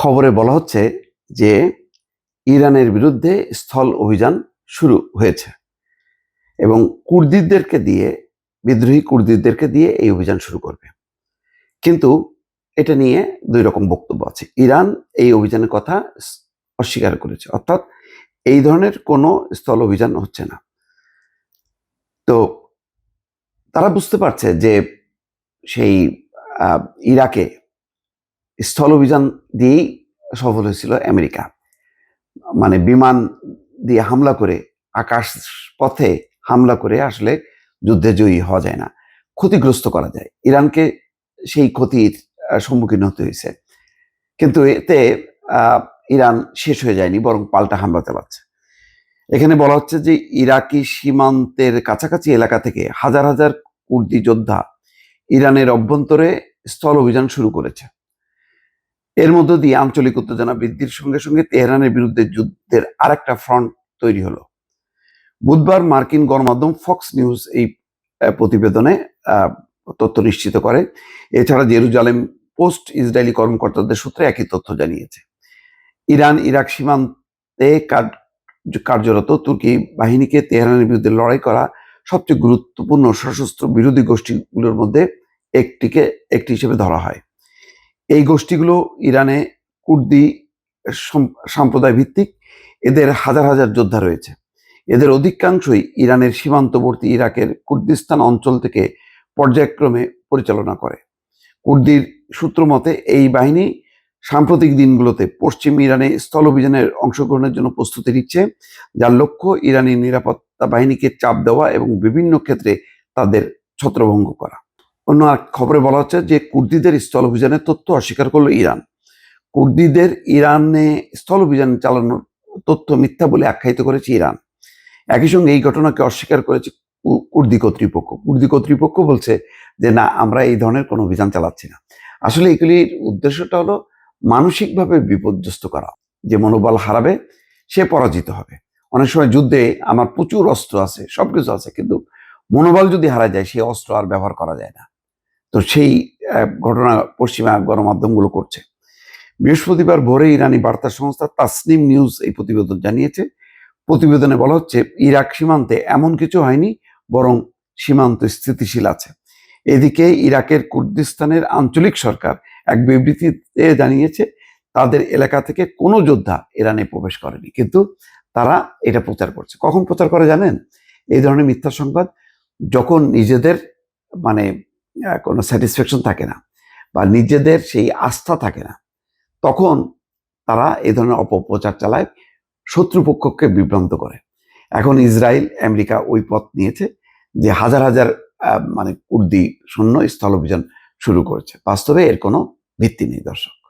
খবরে বলা হচ্ছে যে ইরানের বিরুদ্ধে স্থল অভিযান শুরু হয়েছে এবং বিদ্রোহী কুর্দিদেরকে দিয়ে এই অভিযান শুরু করবে। কিন্তু এটা নিয়ে দুই রকম বক্তব্য আছে। ইরান এই অভিযানের কথা অস্বীকার করেছে, অর্থাৎ এই ধরনের কোনো স্থল অভিযান হচ্ছে না। তো তারা বুঝতে পারছে যে সেই ইরাকে স্থল অভিযান দিয়েই সফল হয়েছিল আমেরিকা। মানে বিমান দিয়ে হামলা করে, আকাশ পথে হামলা করে আসলে যুদ্ধে জয়ী হওয়া যায় না, ক্ষতিগ্রস্ত করা যায়। ইরানকে সেই ক্ষতির সম্মুখীন হতে হয়েছে, কিন্তু এতে ইরান শেষ হয়ে যায়নি, বরং পাল্টা হামলা চালাচ্ছে। এখানে বলা হচ্ছে যে ইরাকি সীমান্তের কাছাকাছি এলাকা থেকে হাজার হাজার কুর্দি যোদ্ধা ইরানের অভ্যন্তরে স্থল অভিযান শুরু করেছে। এর মধ্য দিয়ে আঞ্চলিক উত্তেজনা বৃদ্ধির সঙ্গে সঙ্গে তেহরানের বিরুদ্ধে যুদ্ধের আরেকটা ফ্রন্ট তৈরি হলো। বুধবার মার্কিন গণমাধ্যম ফক্স নিউজ এই প্রতিবেদনে তথ্য নিশ্চিত করে। এছাড়া জেরুজালেম পোস্ট ইসরায়েলি কর্মকর্তাদের সূত্রে একই তথ্য জানিয়েছে। ইরান ইরাক সীমান্তে কার্যরত তুর্কি বাহিনীকে তেহরানের বিরুদ্ধে লড়াই করা সবচেয়ে গুরুত্বপূর্ণ সশস্ত্র বিরোধী গোষ্ঠীগুলোর মধ্যে একটি হিসেবে ধরা হয়। এই গোষ্ঠীগুলো ইরানে কুর্দি সম্প্রদায় ভিত্তিক। এদের হাজার হাজার যোদ্ধা রয়েছে। এদের অধিকাংশই ইরানের সীমান্তবর্তী ইরাকের কুর্দিস্তান অঞ্চল থেকে পর্যায়ক্রমে পরিচালনা করে। কুর্দির সূত্র মতে এই বাহিনী সাম্প্রতিক দিনগুলোতে পশ্চিম ইরানে স্থল অভিযানের অংশগ্রহণের জন্য প্রস্তুতি নিচ্ছে, যার লক্ষ্য ইরানি নিরাপত্তা বাহিনীকে চাপ দেওয়া এবং বিভিন্ন ক্ষেত্রে তাদের ছত্রভঙ্গ করা। অন্য এক খবরে বলা হচ্ছে যে কুর্দিদের স্থল অভিযানের তথ্য অস্বীকার করলো ইরান। কুর্দিদের ইরানে স্থল অভিযান চালানোর তথ্য মিথ্যা বলে আখ্যায়িত করেছে ইরান। একই সঙ্গে এই ঘটনাকে অস্বীকার করেছে কুর্দি কর্তৃপক্ষ। কুর্দি কর্তৃপক্ষ বলছে যে না, আমরা এই ধরনের কোনো অভিযান চালাচ্ছি না। আসলে এগুলির উদ্দেশ্যটা হলো মানসিকভাবে বিপর্যস্ত করা। যে মনোবল হারাবে সে পরাজিত হবে। অনেক সময় যুদ্ধে আমার প্রচুর অস্ত্র আছে, সবকিছু আছে, কিন্তু মনোবল যদি হারা যায় সেই অস্ত্র আর ব্যবহার করা যায় না। তো সেই ঘটনা পশ্চিমা গণমাধ্যমগুলো করছে। বৃহস্পতিবার ভোরে ইরানি বার্তা সংস্থা তাসনিম নিউজ এই প্রতিবেদন জানিয়েছে। প্রতিবেদনে বলা হচ্ছে ইরাক সীমান্তে এমন কিছু হয়নি, বরং সীমান্ত স্থিতিশীল আছে। এদিকে ইরাকের কুর্দিস্তানের আঞ্চলিক সরকার এক বিবৃতিতে জানিয়েছে তাদের এলাকা থেকে কোনো যোদ্ধা ইরানে প্রবেশ করেনি, কিন্তু তারা এটা প্রচার করছে। কখন প্রচার করে জানেন? এই ধরনের মিথ্যা সংবাদ যখন নিজেদের মানে কোনো স্যাটিসফ্যাকশন থাকে না বা নিজেদের সেই আস্থা থাকে না, তখন তারা এই ধরনের অপপ্রচার চালায়, শত্রুপক্ষকে বিভ্রান্ত করে। এখন ইসরায়েল, আমেরিকা ওই পথ নিয়েছে যে হাজার হাজার কুর্দি সৈন্য স্থল অভিযান শুরু করেছে। বাস্তবে এর কোনো ভিত্তি নেই, দর্শক।